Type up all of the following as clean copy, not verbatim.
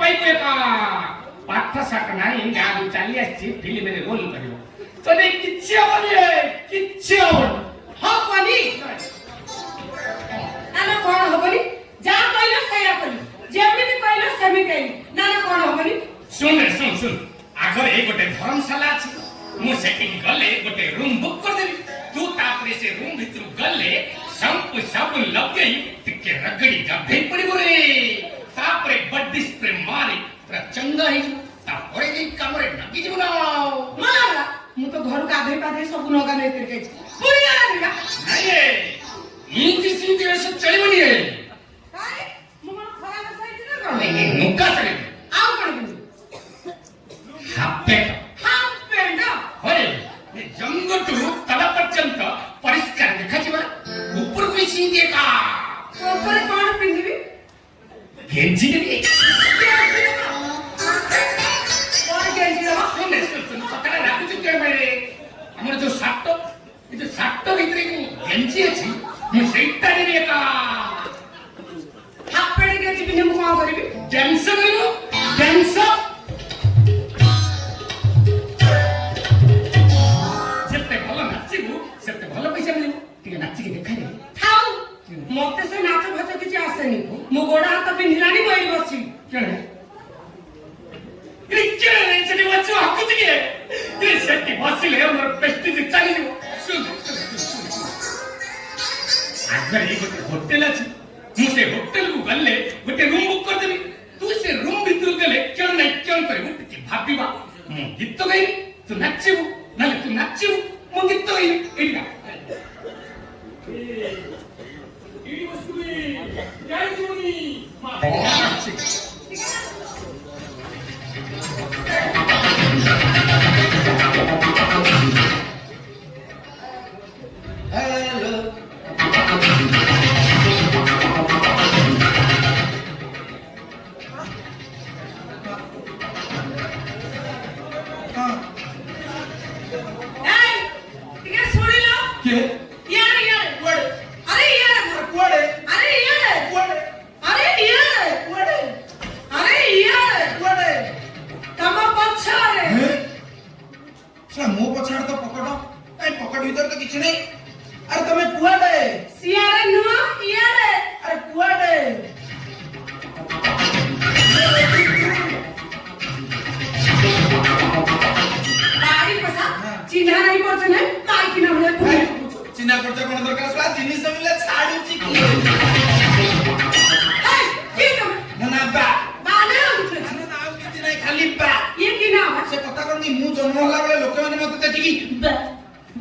ପାଇବେ କା ପାଠ ସାଠ ନାହିଁ ଗାଁକୁ ଚାଲି ଆସିଛି ଫିଲ୍ମରେ ରୋଲ କରିବ ତ ନେଇ କିଛି ହବନି କିଛି ହବନି ହବନି ନା କଣ ହବନି ଯାହା କହିଲ ସେଇଆ କଲି ଯେମିତି କହିଲ ସେମିତି କହିଲି ନା କଣ ହବନି ଶୁଣ ଆଗରେ ଗୋଟେ ଧର୍ମଶାଳା ଅଛି ମୁଁ ସେଠିକି ଗଲେ ଗୋଟେ ରୁମ୍ ବୁକ୍ କରିଦେବି ତୁ ତାପରେ ସେ ରୁମ୍ ଭିତରୁ ଗଲେ ସବୁ ସାବୁନ ଲଗେଇ ଟିକେ ରଗଡ଼ି ଗାଧେଇ ପଡ଼ିବ ରେ ତାପରେ ବଡି ସ୍ପ୍ରେ ମାରି ପୁରା ଚଙ୍ଗା ହେଇଯିବ ତାପରେ ଯାଇ କାମରେ ଲାଗିଯିବ ନା ମାରା ମୁଁ ତ ଘରୁ ଗାଧେଇ ପାଧେଇ ସବୁ ନଗା ନେଇ ଯାଇଛି ପୁଣି ଗାଧେଇବା ନାଇଁ ଏମିତି ସେମିତି ଏସ ଚଳିବନି କାଇଁ ମୁଁ କଣ ଖରାପ ସାଇଛି ନା କଣ ନୁକା ଚଳିବ ଆଉ କଣ କିନ୍ତୁ ହାଫ୍ ପ୍ୟାଣ୍ଟ হয় জঙ্গটু তলা পর্যন্ত পরিষ্কার দেখাଯିବ উপরକୁ ମିଶି দিয়ে କା ଉପରେ କଣ ପିନ୍ଧିବି ଗେଞ୍ଜି ଦେବି କଣ ଗେଞ୍ଜି ଦେବ ଶୁଣ କଥାଟା ରାଗୁଛୁ କେବେ ମାରେ ଆମର ଯୋଉ ସାଟ ଏ ଯୋଉ ସାଟ ଭିତରେ ଗେଞ୍ଜି ଅଛି ମୁଁ ସେଇଟା ଦେବି ଏକା ହାଫ୍ ପ୍ୟାଣ୍ଟ ଗେଞ୍ଜି ପିନ୍ଧି ମୁଁ କଣ କରିବି ଡ୍ୟାନ୍ସ କରିବୁ ଡ୍ୟାନ୍ସ ସେତେ ଭଲ ପଇସା ମିଳିବ ଟିକେ ନାଚିକି ଦେଖାଇ ଥାଉ ମତେ ସେ ନାଚ ଫାଚ କିଛି ଆସେନି ମୁଁ ଗୋଡ ହାତ ପିନ୍ଧିଲାଣି ମୁଁ ଏଇଠି ବସିବି ସେଠି ବସିବ ହାକୁଛି କିଏ ସେଠି ବସିଲେ ମୋର ପ୍ରେଷ୍ଟିଜ୍ ଚାଲିଯିବ ଆଗରେ ଗୋଟେ ହୋଟେଲ ଅଛି ମୁଁ ସେ ହୋଟେଲକୁ ଗଲେ ଗୋଟେ ରୁମ୍ ବୁକ୍ କରିଦେବି ତୁ ସେ ରୁମ୍ ଭିତରକୁ ଗଲେ କେଣ ନାହିଁ କେଣ କରିବୁ ଟିକେ ଭାବିବା ମୁଁ ଗୀତ ଗାଇବି ତୁ ନାଚିବୁ ନହେଲେ ତୁ ନାଚିବୁ ମୁଁ ଗୀତ ଗାଇବି ଏଇଟା ମୋ ପଛଆଡେ ତ ପକଟ କାଇଁ ପକଟ ଭିତରେ ତ କିଛି ନାହିଁ ଆରେ ତମେ କୁଆଡେ ସିଆଡେ ନୁହଁ ଇଆଡେ ଆରେ କୁଆଡେ ବାড়ি ପସା ଚିହ୍ନା ନାହିଁ ପଛ ନାହିଁ କାହିଁକି ନା ଭଳିଆ ଚିହ୍ନା ପରିଚୟ କଣ ଦରକାର ଶଳା ଜିନିଷ ମିଳିଲେ ଛାଡୁଛି କି ନା ବା ବାନେ ଆଉ କିଛି ନାହିଁ ଖାଲି ବା ଇଏ କି ନା ସେ କଥା କଣ କି ମୁଁ ଜନ୍ମ ହେଲା ବେଳେ ଲୋକମାନେ ମତେ ଦେଖିକି ବା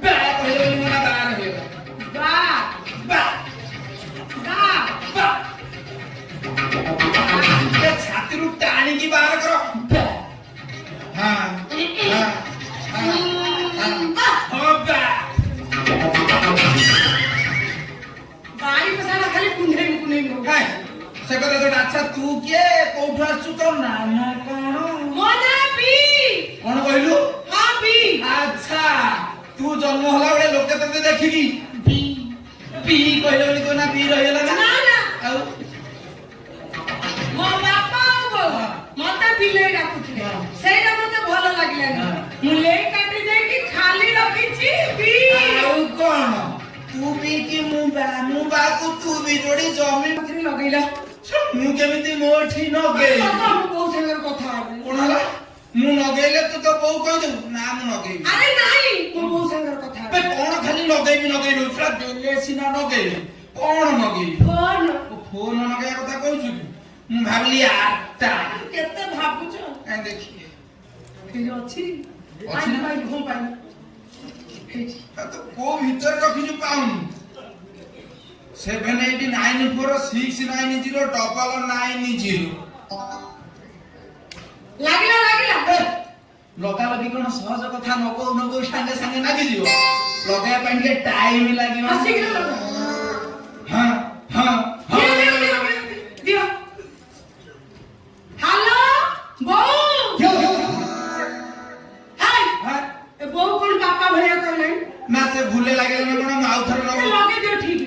ବା କହିଲେ ବୋଲି ମୋ ନା ବା ରହିଗଲା ବା ବା ବା ବା ଏ ଛାତିରୁ ଟାଣିକି ବାହାର କର ବା ହଁ ବା ବାড়ি ପସା ଖାଲି କୁଣ୍ଡେଇ କାଇଁ ସେ କଥା ଯୋଉଟା ଆଚ୍ଛା ତୁ କିଏ କୋଉଠୁ ଆସିଛୁ ତୋ ନାମ କଣ ମୋ ନାଁ ବି କଣ କହିଲୁ ହଁ ବି ଆଚ୍ଛା ତୁ ଜନ୍ମ ହେଲା ବେଳେ ଲୋକେ ତତେ ଦେଖିକି ବି ବି କହିଲେ ବୋଲି ତୋ ନା ବି ରହିଗଲା ନା ନା ଆଉ ମୋ ବାପା ଆଉ ବୋଉ ମତେ ବିଲେଇ ଡାକୁଥିଲେ ସେଇଟା ମତେ ଭଲ ଲାଗିଲାନି ମୁଁ ଲେଇ କାଟି ଦେଇକି ଖାଲି ରଖିଛି ବି ଆଉ କଣ ତୁ ବି କି ମୁଁ ବାକୁ ତୁ ବି ଯୋଡି ଜମି ମତେ ଲଗେଇଲା ମୁଁ କେମିତି ମୋଠି ନଗେଇ ମୋ ବୋଉ ସାଙ୍ଗରେ କଥା ହେବି କଣ ହେଲା ମୁଁ ନଗେଇଲେ ତୁ ତ ବୋଉ କହିଦେବୁ ନା ମୁଁ ନଗେଇବି ଆରେ ନାଇଁ ମୋ ବୋଉ ସାଙ୍ଗରେ କଥା ବେ ହେବି କଣ ଖାଲି ନଗେଇବି ପୁରା ଦେଲେ ସିନା ନଗେଇବି କଣ ନଗେଇବି ଫୋନ ଫୋନ ନଗେଇବା କଥା କହୁଛୁ କି ମୁଁ ଭାବିଲି ଆଟା କେତେ ଭାବୁଛ କାଇଁ ଦେଖି ଏଠି ଅଛି ଅଛି ନା? ପାଇ ଘୁମ ପାଇ ଏଠି ତ କୋଉ ଭିତରେ ରଖିଛୁ ପାଉନି 78946909990 ଲାଗିଲା ଲଗା ଲଗି କଣ ସହଜ କଥା ନଗଉ ସାଙ୍ଗେ ସାଙ୍ଗେ ଲାଗିଯିବ ଲଗାଇବା ପାଇଁ ଟିକେ ଟାଇମ ଲାଗିବ ଶୀଘ୍ର ଲଗା ହଁ ହଁ ଦିଅ ହ୍ୟାଲୋ ବୋଉ ହାଇ ଏ ବୋଉ କଣ ବାପା ଭଳିଆ କହିଲାଣି ନା ସେ ଭୁଲେ ଲାଗିଲା ନା କଣ ମୁଁ ଆଉ ଥରେ ଲଗେଇ ଦିଅ ଠିକ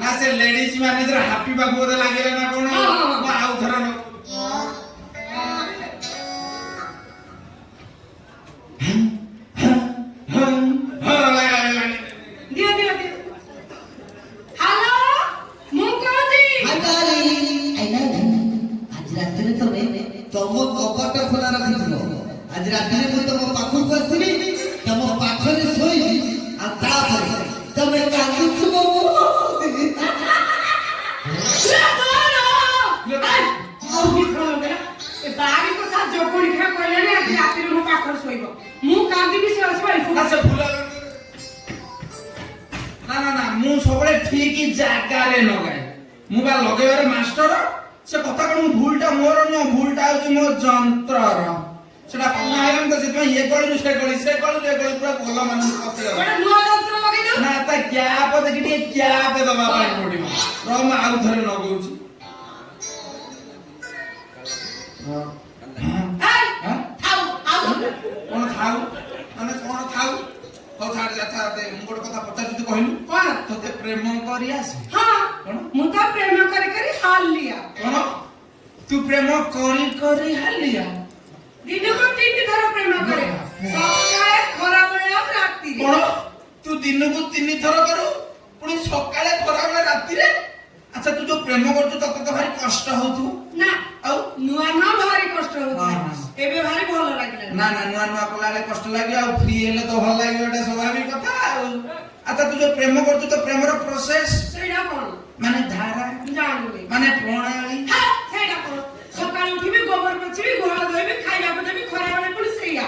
ନା ସେ ଲେଡିଜ ମ୍ୟାନେଜର ହାପି ବାବୁ ବୋଧେ ଲାଗିଲେ ନା କଣ ହଁ, ହଁ, ହଁ। ମୁଁ ଆଉ ଥରେ ଦିଅ ଦିଅ ଦିଅ ହ୍ୟାଲୋ ମୁଁ କହୁଛି ଆଜି ରାତିରେ ତମେ ତମ କବାଟ ଖୋଲା ରଖିଥିବ। ଆଜି ରାତିରେ ମୁଁ ତମ ପାଖକୁ ଆସିବି, ତମ ପାଖରେ ଶୋଇବି, ଆଉ ତାପରେ ତମେ କାନ୍ଦୁଥିବ ମୁଁ ହସୁଥିବି। ମୁଁ କାନ୍ଦିବି ସେ ସେ ଭୁଲ ନା ନା ନା ମୁଁ ସବୁବେଳେ ଠିକ ଜାଗାରେ ଲଗାଏ। ମୁଁ ବା ଲଗେଇବାରେ ମାଷ୍ଟର। ସେ କଥା କଣ ଭୁଲଟା ମୋର ନୁହଁ, ଭୁଲଟା ହଉଛି ମୋ ଯନ୍ତ୍ରର। ସେଟା ପୁରୁଣା ହେଇଗଲାଣି ତ ସେଥିପାଇଁ ଏ ଗଳିରୁ ସେ ଗଳି, ସେ ଗଳିରୁ ଏ ଗଳି ପୁରା ଭଲ ମାନଙ୍କୁ ପଶିଗଲା। ନୂଆ ଯନ୍ତ୍ର ଲଗେଇ ଦିଅ ନା ତା ଗ୍ୟାପ ଦେଖି ଟିକେ ଗ୍ୟାପ ଦବା ପାଇଁ ପଡିବ। ରହ ମୁଁ ଆଉ ଥରେ ଲଗଉଛି। କଣ ଥାଉ ମାନେ କଣ ଥାଉ? ହଉ ଛାଡ ଛାଡ, ମୁଁ ଗୋଟେ କଥା ପଚାରୁଛି, ତୁ କହିଲୁ କଣ? ତତେ ପ୍ରେମ କରି ଆସେ? ହଁ କଣ? ମୁଁ ତ ପ୍ରେମ କରି କରି ହାଲିଆ। କଣ ତୁ ପ୍ରେମ କରି କରି ହାଲିଆ? ଦିନକୁ 3 ଥର ପ୍ରେମ କରେ, ସକାଳେ ଖରାବେଳେ ଆଉ ରାତିରେ। କଣ ତୁ ଦିନକୁ 3 ଥର କରୁ, ପୁଣି ସକାଳେ ଖରାବେଳେ ରାତିରେ? ଆଚ୍ଛା ତୁ ଯୋଉ ପ୍ରେମ କରୁଛୁ ତତେ ତ ଭାରି କଷ୍ଟ ହଉଥିବ। ନା ଆଉ ନୂଆ ନୂଆ ଭାରି କଷ୍ଟ ହଉଛି, ହଁ। ଏବେ ଭାରି ଭଲ ଲାଗିଲା। ନା ନା ନୂଆ ନୂଆ କଲାବେଳେ କଷ୍ଟ ଲାଗିବ, ଆଉ ଫ୍ରି ହେଲେ ତ ଭଲ ଲାଗିବ, ଏଟା ସ୍ୱାଭାବିକ କଥା ଆଉ। ଆଚ୍ଛା ତୁ ଯୋଉ ପ୍ରେମ କରୁଛୁ ତ ପ୍ରେମର ପ୍ରୋସେସ ସେଇଟା କଣ ମାନେ ଧାରା ଜାଣିନି। ମାନେ ପ୍ରଣାଳୀ ସେଇଟା କଣ? ସକାଳୁ ଉଠିବି, ଗୋବର ପୋଛିବି, ଗୁହାଳ ଧୋଇବି, ଖାଇବାକୁ ଦେବି, ଖରାବେଳେ ପୁଣି ସେଇଆ,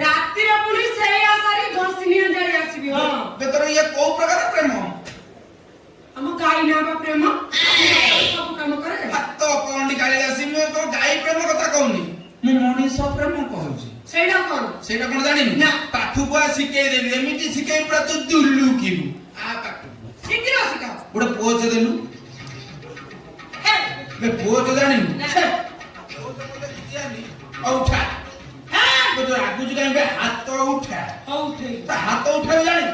ରାତିରେ ପୁଣି ସେଇଆ ସାରି ଘଷି ନିଆଁ ଯାଇ ଆସିବି। ହଁ ତୋର ଇଏ କୋଉ ପ୍ରକାର ପ୍ରେମ? ଆମ ଗାଈ ନା ବା ପ୍ରେମ, ସବୁ କାମ କରେ। ହାତ କଣ୍ଡି କାଳିଦାସି, ମୁଁ ତ ଗାଈ ପ୍ରେମ କଥା କହୁନି, ମୁଁ ମଣିଷ ପ୍ରେମ କହୁଛି। ସେଇଟା କଣ? ସେଇଟା କଣ ଜାଣିନୁ? ନା। ପାଠକୁ ଆ ଶିଖେଇ ଦେବି, ଏମିତି ଶିଖେଇ ପୁରା ତୁ ଦୁଲୁକିବୁ। ଆ ପାଠକୁ ଶୀଘ୍ର ଶିଖାଅ। ଗୋଟେ ପୋଚ ଦେଲୁ, ହେ, ବେ ପୋଚ ଜାଣିନୁ? ନା। ଛେ, ପୋଚ ବୋଲେ କିଛି ଜାଣିନି। ହଉ ଉଠା, ହେ, ତୁ ରାଗୁଛୁ କାହିଁକି? ହାତ ଉଠା, ହଉ ଠିକ। ତା ହାତ ଉଠାବି ଜାଣି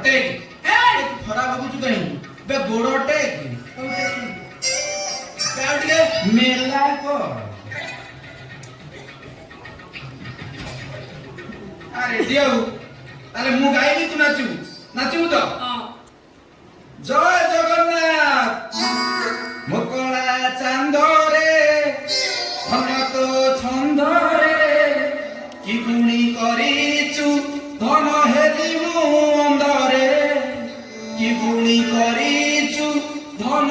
ଟେକ୍। ହେ, ଖରାପ ଭାବୁଛୁ କାହିଁକି? ବେ ଗୋଡ ଟେକ୍, ହଉ ଠିକ। ଆଉ ଟିକେ ମେଲା କର। ରେଡି ଆଉ ତାହେଲେ ମୁଁ ଗାଇବି, ତୁ ନାଚିବୁ? ନାଚିବୁ ତ? ହଁ ଜୟ ଜଗନ୍ନାଥ। ମକଳା ଚାନ୍ଦରେ ଧନ ତୋ ଛନ୍ଦରେ, କି ଗୁଣି କରିଛୁ ଧନ ହେଲି ମୁଁ ଅନ୍ଧରେ, କି ଗୁଣି କରିଛୁ ଧନ।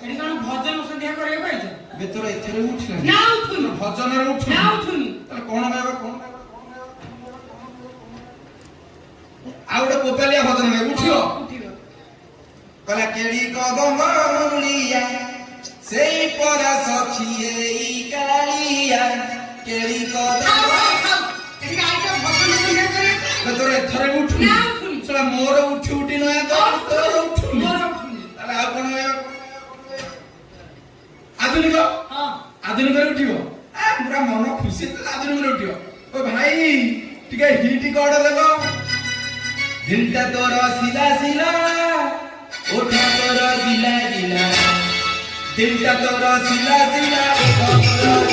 ଏଠି କଣ ଭଜନ ସନ୍ଧ୍ୟା କରିବାକୁ ଆଇଛ? ବେ ତୋର ଏଥିରେ ଉଠିଲା ନା ଉଠୁନି, ଭଜନରେ ଉଠୁନି? ନା ଉଠୁନି। ତାହେଲେ କଣ ଗାଇବା? କଣ ଗାଇବା? ଆଉ ଗୋଟେ କୋପାଲିଆ ଭଜନ ଗାଇବ, ଉଠିବ? ଉଠିବ। କହିଲା କେଳି କଦମଉଳିଆ ସେଇ ପରା ସଖୀ ଏଇ କାଳିଆ, କେଳି କଦମ। ଏଠି ଆଇଛ ଭଜନ ସନ୍ଧ୍ୟା କରିବାକୁ? ତୋର ଏଥରେ ଉଠୁନି? ନା ଉଠୁନି। ସେଟା ମୋର ଉଠି ଉଠି ନୟା ତୋର ଉଠୁନି। ମୋର ଉଠୁନି। ତାହେଲେ ଆଉ କଣ ଗାଇବା? ଆଧୁନିକ? ହଁ ଆଧୁନିକରେ ଉଠିବ? ପୁରା ମନ ଖୁସି, ଆଧୁନିକରେ ଉଠିବ। ଓ ଭାଇ ଟିକେ ହିଟ କଡ ଦେବ। ଦିଲଟା ତୋର ସିଲା ସିଲା, ଓଠା ତୋର ଗିଲା ଗିଲା, ଦିଲଟା ତୋର ସିଲା ସିଲା, ଓଠ ତୋର